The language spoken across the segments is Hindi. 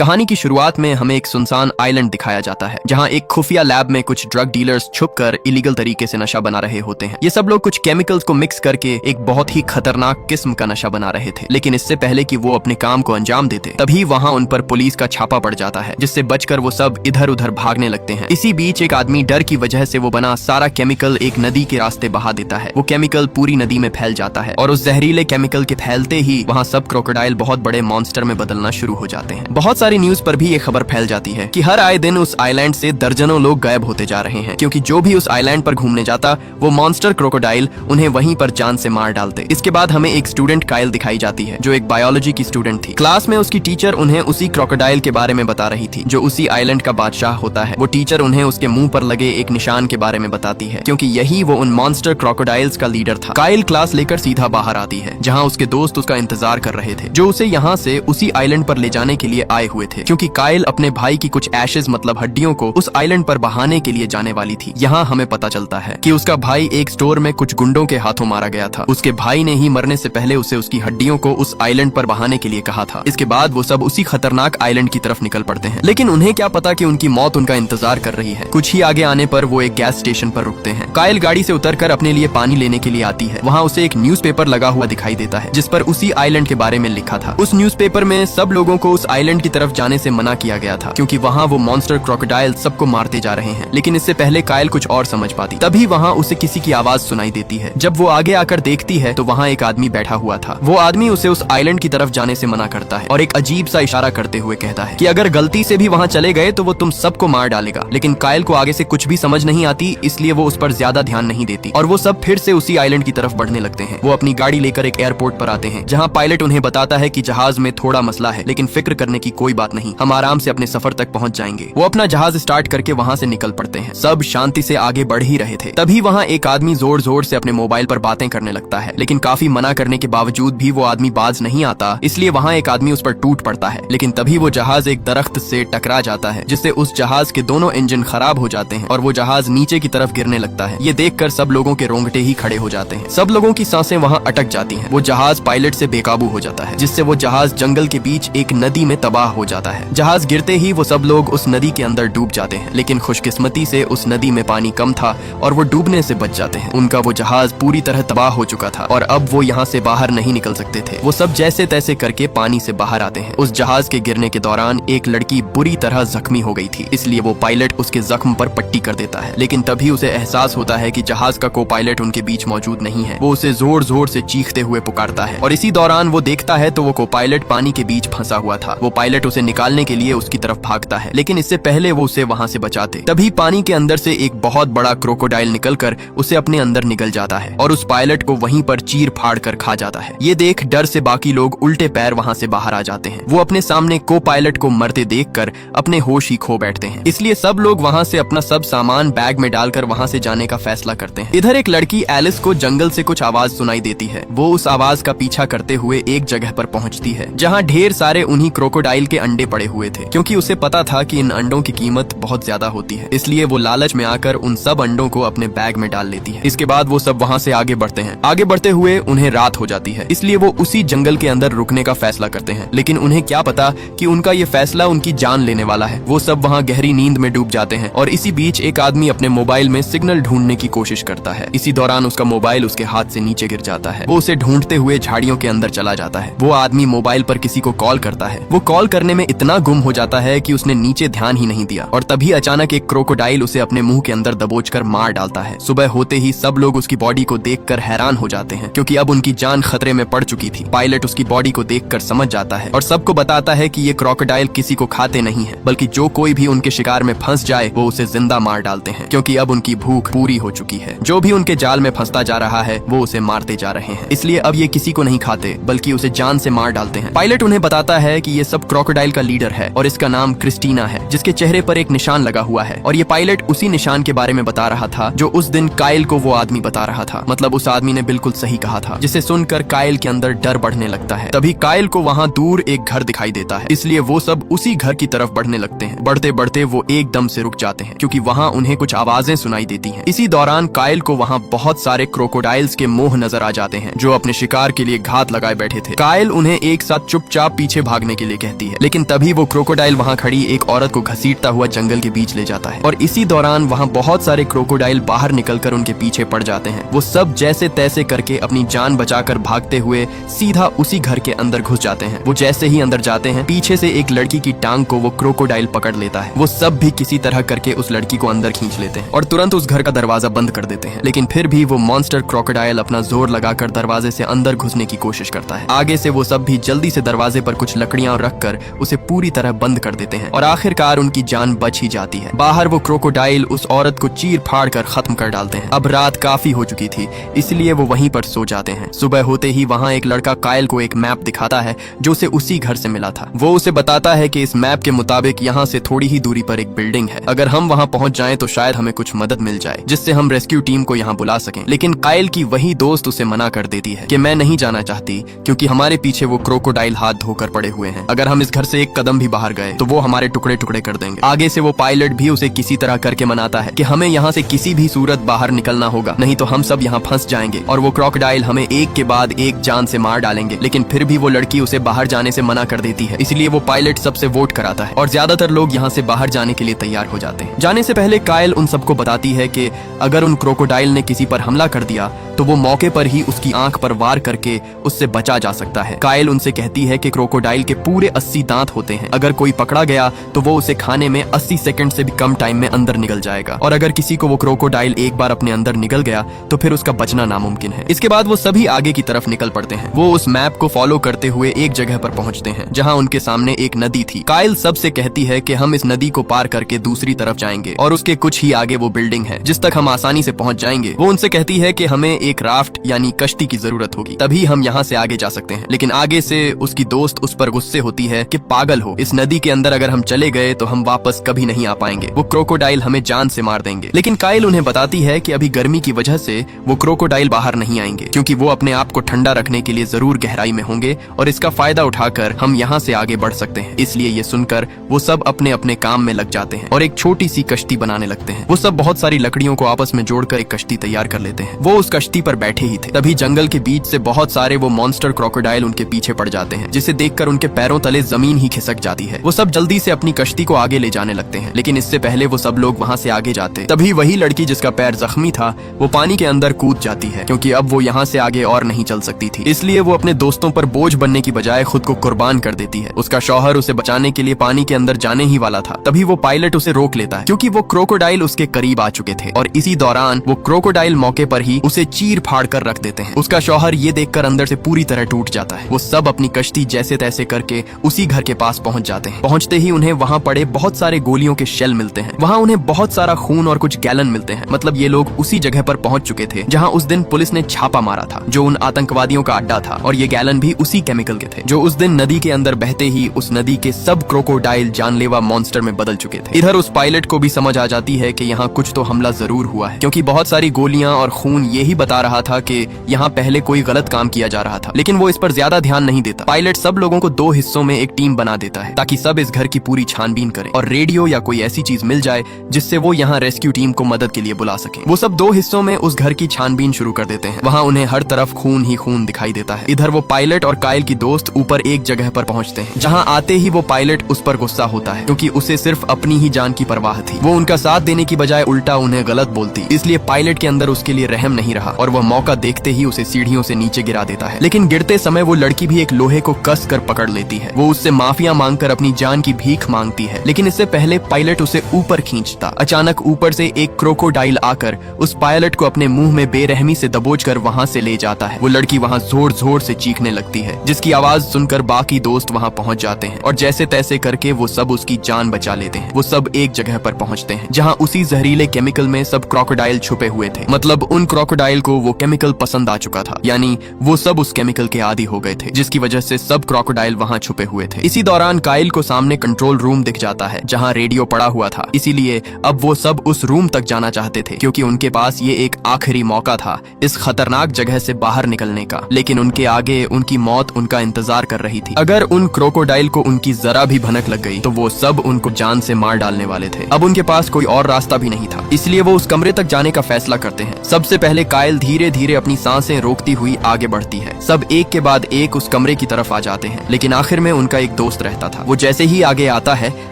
कहानी की शुरुआत में हमें एक सुनसान आइलैंड दिखाया जाता है जहां एक खुफिया लैब में कुछ ड्रग डीलर्स छुपकर इलीगल तरीके से नशा बना रहे होते हैं। ये सब लोग कुछ केमिकल्स को मिक्स करके एक बहुत ही खतरनाक किस्म का नशा बना रहे थे, लेकिन इससे पहले कि वो अपने काम को अंजाम देते तभी वहां उन पर पुलिस का छापा पड़ जाता है, जिससे बचकर वो सब इधर उधर भागने लगते हैं। इसी बीच एक आदमी डर की वजह से वो बना सारा केमिकल एक नदी के रास्ते बहा देता है। वो केमिकल पूरी नदी में फैल जाता है और उस जहरीले केमिकल के फैलते ही वहाँ सब क्रोकोडाइल बहुत बड़े मॉन्स्टर में बदलना शुरू हो जाते हैं। बहुत सारी न्यूज पर भी ये खबर फैल जाती है कि हर आए दिन उस आइलैंड से दर्जनों लोग गायब होते जा रहे हैं, क्योंकि जो भी उस आइलैंड पर घूमने जाता वो मॉन्स्टर क्रोकोडाइल उन्हें वहीं पर जान से मार डालते। इसके बाद हमें एक स्टूडेंट काइल दिखाई जाती है जो एक बायोलॉजी की स्टूडेंट थी। क्लास में उसकी टीचर उन्हें उसी क्रोकोडाइल के बारे में बता रही थी जो उसी आइलैंड का बादशाह होता है। वो टीचर उन्हें उसके मुंह पर लगे एक निशान के बारे में बताती है, क्योंकि यही वो उन मॉन्स्टर क्रोकोडाइल्स का लीडर था। काइल क्लास लेकर सीधा बाहर आती है जहाँ उसके दोस्त उसका इंतजार कर रहे थे, जो उसे यहाँ से उसी आइलैंड पर ले जाने के लिए आए हुए थे, क्योंकि काइल अपने भाई की कुछ एशेज मतलब हड्डियों को उस आइलैंड पर बहाने के लिए जाने वाली थी। यहाँ हमें पता चलता है कि उसका भाई एक स्टोर में कुछ गुंडों के हाथों मारा गया था। उसके भाई ने ही मरने से पहले उसे उसकी हड्डियों को उस आइलैंड पर बहाने के लिए कहा था। इसके बाद वो सब उसी खतरनाक आइलैंड की तरफ निकल पड़ते हैं, लेकिन उन्हें क्या पता कि उनकी मौत उनका इंतजार कर रही है। कुछ ही आगे आने पर वो एक गैस स्टेशन पर रुकते हैं। काइल गाड़ी से उतरकर अपने लिए पानी लेने के लिए आती है। वहाँ उसे एक न्यूज़पेपर लगा हुआ दिखाई देता है जिस पर उसी आइलैंड के बारे में लिखा था। उस न्यूज़पेपर में सब लोगों को उस आइलैंड की तरफ जाने से मना किया गया था, क्योंकि वहाँ वो मॉन्स्टर क्रोकोडाइल सबको मारते जा रहे हैं। लेकिन इससे पहले काइल कुछ और समझ पाती। तभी वहाँ उसे किसी की आवाज सुनाई देती है। जब वो आगे आकर देखती है तो वहाँ एक आदमी बैठा हुआ था। वो आदमी उसे उस आइलैंड की तरफ जाने से मना करता है और एक अजीब सा इशारा करते हुए कहता है कि अगर गलती से भी वहाँ चले गए तो वो तुम सबको मार डालेगा। लेकिन काइल को आगे से कुछ भी समझ नहीं आती, इसलिए वो उस पर ज्यादा ध्यान नहीं देती और वो सब फिर से उसी आइलैंड की तरफ बढ़ने लगते हैं। वो अपनी गाड़ी लेकर एक एयरपोर्ट पर आते हैं जहाँ पायलट उन्हें बताता है कि जहाज में थोड़ा मसला है, लेकिन फिक्र करने की कोई बात नहीं, हम आराम से अपने सफर तक पहुंच जाएंगे। वो अपना जहाज स्टार्ट करके वहाँ से निकल पड़ते हैं। सब शांति से आगे बढ़ ही रहे थे। तभी वहाँ एक आदमी जोर जोर से अपने मोबाइल पर बातें करने लगता है, लेकिन काफी मना करने के बावजूद भी वो आदमी बाज नहीं आता, इसलिए वहाँ एक आदमी उस पर टूट पड़ता है। लेकिन तभी वो जहाज एक दरख्त से टकरा जाता है, जिससे उस जहाज के दोनों इंजन खराब हो जाते हैं और वो जहाज नीचे की तरफ गिरने लगता है। ये देखकर सब लोगों के रोंगटे ही खड़े हो जाते हैं। सब लोगों की सांसें वहाँ अटक जाती हैं। वो जहाज पायलट से बेकाबू हो जाता है, जिससे वो जहाज जंगल के बीच एक नदी में तबाह हो जाता है। जहाज गिरते ही वो सब लोग उस नदी के अंदर डूब जाते हैं, लेकिन खुशकिस्मती से उस नदी में पानी कम था और वो डूबने से बच जाते हैं। उनका वो जहाज पूरी तरह तबाह हो चुका था और अब वो यहाँ से बाहर नहीं निकल सकते थे। वो सब जैसे तैसे करके पानी से बाहर आते हैं। उस जहाज के गिरने के दौरान एक लड़की बुरी तरह जख्मी हो गई थी, इसलिए वो पायलट उसके जख्म पर पट्टी कर देता है। लेकिन तभी उसे एहसास होता है कि जहाज का को पायलट उनके बीच मौजूद नहीं है। वो उसे जोर जोर से चीखते हुए पुकारता है और इसी दौरान वो देखता है तो वो को पायलट पानी के बीच फंसा हुआ था। वो पायलट उसे निकालने के लिए उसकी तरफ भागता है, लेकिन इससे पहले वो उसे वहाँ से बचाते। तभी पानी के अंदर से एक बहुत बड़ा क्रोकोडाइल निकलकर उसे अपने अंदर निगल जाता है और उस पायलट को वहीं पर चीर फाड़ कर खा जाता है। ये देख डर से बाकी लोग उल्टे पैर वहाँ से बाहर आ जाते हैं। वो अपने सामने को पायलट को मरते देखकर अपने होश ही खो बैठते हैं, इसलिए सब लोग वहाँ से अपना सब सामान बैग में डालकर वहाँ से जाने का फैसला करते हैं। इधर एक लड़की एलिस को जंगल से कुछ आवाज सुनाई देती है। वो उस आवाज का पीछा करते हुए एक जगह पर पहुंचती है जहां ढेर सारे उन्हीं क्रोकोडाइल के अंडे पड़े हुए थे, क्योंकि उसे पता था कि इन अंडों की कीमत बहुत ज्यादा होती है। इसलिए वो लालच में आकर उन सब अंडों को अपने बैग में डाल लेती है। इसके बाद वो सब वहां से आगे बढ़ते हैं। आगे बढ़ते हुए उन्हें रात हो जाती है, इसलिए वो उसी जंगल के अंदर रुकने का फैसला करते हैं। लेकिन उन्हें क्या पता कि उनका ये फैसला उनकी जान लेने वाला है। वो सब वहाँ गहरी नींद में डूब जाते हैं और इसी बीच एक आदमी अपने मोबाइल में सिग्नल ढूंढने की कोशिश करता है। इसी दौरान उसका मोबाइल उसके हाथ से नीचे गिर जाता है। वो उसे ढूंढते हुए झाड़ियों के अंदर चला जाता है। वो आदमी मोबाइल पर किसी को कॉल करता है। वो कॉल करने में इतना गुम हो जाता है कि उसने नीचे ध्यान ही नहीं दिया और तभी अचानक एक क्रोकोडाइल उसे अपने मुंह के अंदर दबोचकर मार डालता है। सुबह होते ही सब लोग उसकी बॉडी को देखकर हैरान हो जाते हैं, क्योंकि अब उनकी जान खतरे में पड़ चुकी थी। पायलट उसकी बॉडी को देखकर समझ जाता है और सबको बताता है कि ये क्रोकोडाइल किसी को खाते नहीं है, बल्कि जो कोई भी उनके शिकार में फंस जाए वो उसे जिंदा मार डालते हैं, क्योंकि अब उनकी भूख पूरी हो चुकी है। जो भी उनके जाल में फंसता जा रहा है वो उसे मारते जा रहे हैं, इसलिए अब ये किसी को नहीं खाते बल्कि उसे जान से मार डालते हैं। पायलट उन्हें बताता है कि ये सब क्रोकोडाइल का लीडर है और इसका नाम क्रिस्टीना है, जिसके चेहरे पर एक निशान लगा हुआ है। और ये पायलट उसी निशान के बारे में बता रहा था जो उस दिन काइल को वो आदमी बता रहा था। मतलब उस आदमी ने बिल्कुल सही कहा था, जिसे सुनकर काइल के अंदर डर बढ़ने लगता है। तभी काइल को वहाँ दूर एक घर दिखाई देता है, इसलिए वो सब उसी घर की तरफ बढ़ने लगते हैं। बढ़ते बढ़ते वो एकदम से रुक जाते हैं, क्योंकि वहाँ उन्हें कुछ आवाजें सुनाई देती हैं। इसी दौरान काइल को वहाँ बहुत सारे क्रोकोडाइल्स के मोह नजर आ जाते हैं, जो अपने शिकार के लिए घात लगाए बैठे थे। काइल उन्हें एक साथ चुपचाप पीछे भागने के लिए कहती है, लेकिन तभी वो क्रोकोडाइल वहाँ खड़ी एक औरत को घसीटता हुआ जंगल के बीच ले जाता है और इसी दौरान वहाँ बहुत सारे क्रोकोडाइल बाहर निकलकर उनके पीछे पड़ जाते हैं। वो सब जैसे तैसे करके अपनी जान बचाकर भागते हुए सीधा उसी घर के अंदर घुस जाते हैं। वो जैसे ही अंदर जाते हैं पीछे से एक लड़की की टांग को वो क्रोकोडाइल पकड़ लेता है। वो सब भी किसी तरह करके उस लड़की को अंदर खींच लेते हैं और तुरंत उस घर का दरवाजा बंद कर देते हैं। लेकिन फिर भी वो मॉन्स्टर क्रोकोडाइल अपना जोर लगाकर दरवाजे से अंदर घुसने की कोशिश करता है। आगे से वो सब भी जल्दी से दरवाजे पर कुछ लकड़ियां रखकर उसे पूरी तरह बंद कर देते हैं और आखिरकार उनकी जान बच ही जाती है। बाहर वो क्रोकोडाइल उस औरत को चीर फाड़ कर खत्म कर डालते हैं। अब रात काफी हो चुकी थी इसलिए वो वहीं पर सो जाते हैं। सुबह होते ही वहाँ एक लड़का कायल को एक मैप दिखाता है जो उसे उसी घर से मिला था। वो उसे बताता है कि इस मैप के मुताबिक यहाँ से थोड़ी ही दूरी पर एक बिल्डिंग है। अगर हम वहाँ पहुँच जाएं तो शायद हमें कुछ मदद मिल जाए जिससे हम रेस्क्यू टीम को यहाँ बुला सकें। लेकिन कायल की वही दोस्त उसे मना कर देती है कि मैं नहीं जाना चाहती क्योंकि हमारे पीछे वो क्रोकोडाइल हाथ धोकर पड़े हुए हैं। अगर हम इस घर से एक कदम भी बाहर गए तो वो हमारे टुकड़े टुकड़े कर देंगे। आगे से वो पायलट भी उसे किसी तरह करके मनाता है कि हमें यहाँ से किसी भी सूरत बाहर निकलना होगा, नहीं तो हम सब यहाँ फंस जाएंगे और वो क्रोकोडाइल हमें एक के बाद एक जान से मार डालेंगे। लेकिन फिर भी वो लड़की उसे बाहर जाने से मना कर देती है, इसलिए वो पायलट सबसे वोट कराता है और ज्यादातर लोग यहाँ से बाहर जाने के लिए तैयार हो जाते हैं। जाने से पहले कायल उन सबको बताती है कि अगर उन क्रोकोडाइल ने किसी पर हमला कर दिया तो वो मौके पर ही उसकी आंख पर वार करके उससे बचा जा सकता है। कायल उनसे कहती है कि क्रोकोडाइल के पूरे 80 दांत होते हैं। अगर कोई पकड़ा गया तो वो उसे खाने में 80 सेकंड से भी कम टाइम में अंदर निकल जाएगा और अगर किसी को वो क्रोकोडाइल एक बार अपने अंदर निकल गया तो फिर उसका बचना नामुमकिन है। इसके बाद वो सभी आगे की तरफ निकल पड़ते हैं। वो उस मैप को फॉलो करते हुए एक जगह पर पहुंचते हैं जहां उनके सामने एक नदी थी। कायल सबसे कहती है कि हम इस नदी को पार करके दूसरी तरफ जाएंगे और उसके कुछ ही आगे वो बिल्डिंग है जिस तक हम आसानी से पहुंच जाएंगे। वो उनसे कहती है कि हमें एक राफ्ट यानी कश्ती की जरूरत होगी, तभी हम यहाँ से आगे जा सकते हैं। लेकिन आगे से उसकी दोस्त उस पर गुस्से होती है कि पागल हो, इस नदी के अंदर अगर हम चले गए तो हम वापस कभी नहीं आ पाएंगे, वो क्रोकोडाइल हमें जान से मार देंगे। लेकिन कायल उन्हें बताती है कि अभी गर्मी की वजह से वो क्रोकोडाइल बाहर नहीं आएंगे क्योंकि वो अपने आप को ठंडा रखने के लिए जरूर गहराई में होंगे और इसका फायदा उठाकर हम यहाँ से आगे बढ़ सकते हैं। इसलिए ये सुनकर वो सब अपने अपने काम में लग जाते हैं और एक छोटी सी कश्ती बनाने लगते हैं। वो सब बहुत सारी लकड़ियों को आपस में जोड़कर एक कश्ती तैयार कर लेते हैं। वो उस कश्ती पर बैठे ही थे, तभी जंगल के बीच से बहुत सारे वो मॉन्स्टर क्रोकोडाइल उनके पीछे पड़ जाते हैं जिसे देखकर उनके पैरों तले जमीन ही खिसक जाती है। वो सब जल्दी से अपनी कश्ती को आगे ले जाने लगते हैं, लेकिन इससे पहले वो सब लोग वहाँ से आगे जाते तभी वही लड़की जिसका पैर जख्मी था वो पानी के अंदर कूद जाती है क्योंकि अब वो यहाँ से आगे और नहीं चल सकती थी। इसलिए वो अपने दोस्तों पर बोझ बनने की बजाय खुद को कुर्बान कर देती है। उसका शौहर उसे बचाने के लिए पानी के अंदर जाने ही वाला था, तभी वो पायलट उसे रोक लेता है क्योंकि वो क्रोकोडाइल उसके करीब आ चुके थे और इसी दौरान वो क्रोकोडाइल मौके पर ही उसे चीर फाड़ कर रख देते हैं। उसका शौहर ये देखकर अंदर से पूरी तरह टूट जाता है। वो सब अपनी कश्ती जैसे तैसे करके उसी घर के पास पहुंच जाते हैं। पहुंचते ही उन्हें वहाँ पड़े बहुत सारे गोलियों के शेल मिलते हैं। वहाँ उन्हें बहुत सारा खून और कुछ गैलन मिलते हैं। मतलब ये लोग उसी जगह पर पहुंच चुके थे जहाँ उस दिन पुलिस ने छापा मारा था, जो उन आतंकवादियों का अड्डा था, और ये गैलन भी उसी केमिकल के थे जो उस दिन नदी के अंदर बहते ही उस नदी के सब क्रोकोडाइल जानलेवा मॉन्स्टर में बदल चुके थे। इधर उस पायलट को भी समझ आ जाती है कि यहाँ कुछ तो हमला जरूर हुआ है क्योंकि बहुत सारी गोलियां और खून यही बता रहा था कि यहाँ पहले कोई गलत काम किया जा रहा था। लेकिन वो इस पर ज्यादा ध्यान नहीं देता। पायलट सब लोगों को 2 हिस्सों में एक टीम बना देता है ताकि सब इस घर की पूरी छानबीन करें और रेडियो या कोई ऐसी चीज मिल जाए जिससे वो यहाँ रेस्क्यू टीम को मदद के लिए बुला सके। वो सब 2 हिस्सों में उस घर की छानबीन शुरू कर देते हैं। वहाँ उन्हें हर तरफ खून ही खून दिखाई देता है। इधर वो पायलट और कायल की दोस्त ऊपर एक जगह पर पहुंचते हैं जहाँ आते ही वो पायलट उस पर गुस्सा होता है क्योंकि उसे सिर्फ अपनी ही जान की परवाह थी। वो उनका साथ देने की बजाय उल्टा उन्हें गलत बोलती, इसलिए पायलट के अंदर उसके लिए रहम नहीं रहा और वह मौका देखते ही उसे सीढ़ियों से नीचे गिरा देता है। लेकिन गिरते समय वो लड़की भी एक लोहे को कस कर पकड़ लेती है। वो उससे माफिया मांगकर अपनी जान की भीख मांगती है, लेकिन इससे पहले पायलट उसे ऊपर खींचता। अचानक ऊपर से एक क्रोकोडाइल आकर उस पायलट को अपने मुंह में बेरहमी से दबोचकर वहाँ से ले जाता है। वो लड़की वहाँ जोर जोर से चीखने लगती है जिसकी आवाज सुनकर बाकी दोस्त वहाँ पहुँच जाते हैं और जैसे तैसे करके वो सब उसकी जान बचा लेते हैं। वो सब एक जगह पर पहुँचते हैं जहाँ उसी जहरीले केमिकल में सब क्रोकोडाइल छुपे हुए थे। मतलब उन क्रोकोडाइल को वो केमिकल पसंद आ चुका था, यानी वो सब उस केमिकल के आदी हो गए थे जिसकी वजह से सब क्रोकोडाइल वहाँ छुपे हुए थे। इसी दौरान कायल को सामने कंट्रोल रूम दिख जाता है जहाँ रेडियो पड़ा हुआ था, इसीलिए अब वो सब उस रूम तक जाना चाहते थे क्योंकि उनके पास ये एक आखिरी मौका था इस खतरनाक जगह से बाहर निकलने का। लेकिन उनके आगे उनकी मौत उनका इंतजार कर रही थी। अगर उन क्रोकोडाइल को उनकी जरा भी भनक लग गई तो वो सब उनको जान से मार डालने वाले थे। अब उनके पास कोई और रास्ता भी नहीं था, इसलिए वो उस कमरे तक जाने का फैसला करते हैं। सबसे पहले कायल धीरे धीरे अपनी सांसें रोकती हुई आगे बढ़ती है। सब एक के बाद एक उस कमरे की तरफ आ जाते हैं, लेकिन आखिर में उनका एक एक दोस्त रहता था। वो जैसे ही आगे आता है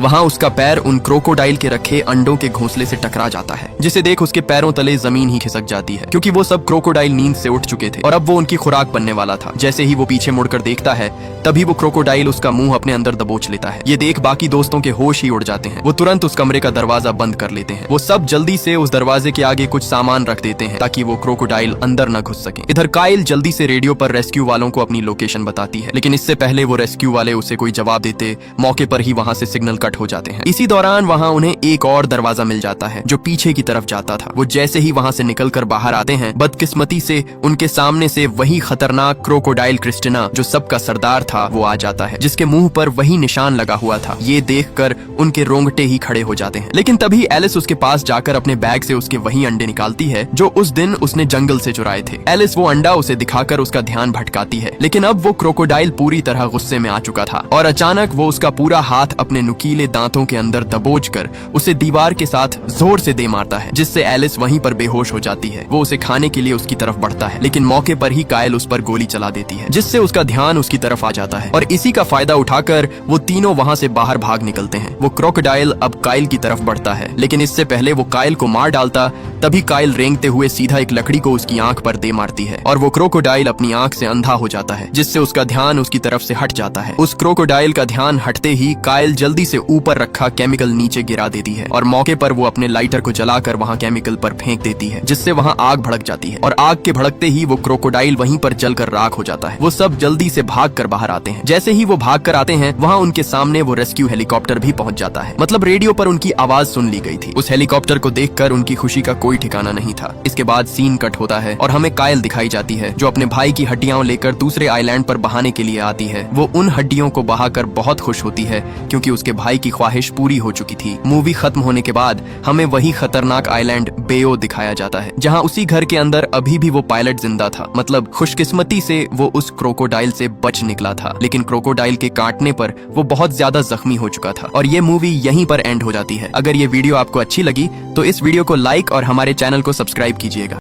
वहाँ उसका पैर उन क्रोकोडाइल के रखे अंडों के घोंसले से टकरा जाता है, जिसे देख उसके पैरों तले जमीन ही खिसक जाती है, क्योंकि वो सब क्रोकोडाइल नींद से उठ चुके थे और अब वो उनकी खुराक बनने वाला था। जैसे ही वो पीछे मुड़कर देखता है तभी वो क्रोकोडाइल उसका मुंह अपने अंदर दबोच लेता है। ये देख बाकी दोस्तों के होश ही उड़ जाते हैं। वो तुरंत उस कमरे का दरवाजा बंद कर लेते हैं। वो सब जल्दी से उस दरवाजे के आगे कुछ सामान रख देते हैं ताकि वो क्रोकोडाइल अंदर न घुस सके। इधर काइल जल्दी से रेडियो पर रेस्क्यू वालों को अपनी लोकेशन बताती है, लेकिन इससे पहले वो रेस्क्यू वाले उसे कोई जवाब देते मौके पर ही वहाँ से सिग्नल कट हो जाते हैं। इसी दौरान वहाँ उन्हें एक और दरवाजा मिल जाता है जो पीछे की तरफ जाता था। वो जैसे ही वहाँ से निकलकर बाहर आते हैं बदकिस्मती से उनके सामने से वही खतरनाक क्रोकोडाइल क्रिस्टिना जो सबका सरदार था वो आ जाता है, जिसके मुंह पर वही निशान लगा हुआ था। ये देखकर उनके रोंगटे ही खड़े हो जाते हैं। लेकिन तभी एलिस उसके पास जाकर अपने बैग से उसके वही अंडे निकालती है जो उस दिन उसने जंगल से चुराए थे। एलिस वो अंडा उसे दिखाकर उसका ध्यान भटकाती है, लेकिन अब वो क्रोकोडाइल पूरी तरह गुस्से में आ चुका था और अचानक वो उसका पूरा हाथ अपने नुकीले दांतों के अंदर दबोचकर उसे दीवार के साथ जोर से दे मारता है, जिससे एलिस वहीं पर बेहोश हो जाती है। वो उसे खाने के लिए उसकी तरफ बढ़ता है, लेकिन मौके पर ही काइल उस पर गोली चला देती है, जिससे उसका ध्यान उसकी तरफ आ जाता है और इसी का फायदा उठाकर वो तीनों वहाँ से बाहर भाग निकलते हैं। वो क्रोकोडाइल अब काइल की तरफ बढ़ता है, लेकिन इससे पहले वो काइल को मार डालता तभी काइल रेंगते हुए सीधा एक लकड़ी को उसकी आंख पर दे मारती है और वो क्रोकोडाइल अपनी आंख से अंधा हो जाता है, जिससे उसका ध्यान उसकी तरफ से हट जाता है। उस क्रोकोडाइल का ध्यान हटते ही काइल जल्दी से ऊपर रखा केमिकल नीचे गिरा देती है और मौके पर वो अपने लाइटर को जलाकर वहाँ केमिकल पर फेंक देती है, जिससे वहाँ आग भड़क जाती है और आग के भड़कते ही वो क्रोकोडाइल वहीं पर जलकर राख हो जाता है। वो सब जल्दी से भाग कर बाहर आते हैं। जैसे ही वो भाग कर आते हैं वहाँ उनके सामने वो रेस्क्यू हेलीकॉप्टर भी पहुंच जाता है। मतलब रेडियो पर उनकी आवाज सुन ली गई थी। उस हेलीकॉप्टर को देखकर उनकी खुशी का कोई ठिकाना नहीं था। इसके बाद सीन कट होता है और हमें काइल दिखाई जाती है जो अपने भाई की हड्डियां लेकर दूसरे आइलैंड पर बहाने के लिए आती है। वो उन हड्डियों को बहाकर बहुत खुश होती है क्योंकि उसके भाई की ख्वाहिश पूरी हो चुकी थी। मूवी खत्म होने के बाद हमें वही खतरनाक आइलैंड बेओ दिखाया जाता है, जहाँ उसी घर के अंदर अभी भी वो पायलट जिंदा था। मतलब खुशकिस्मती से वो उस क्रोकोडाइल से बच निकला था, लेकिन क्रोकोडाइल के काटने पर वो बहुत ज्यादा जख्मी हो चुका था। और ये मूवी यहीं पर एंड हो जाती है। अगर ये वीडियो आपको अच्छी लगी तो इस वीडियो को लाइक और हमारे चैनल को सब्सक्राइब कीजिएगा।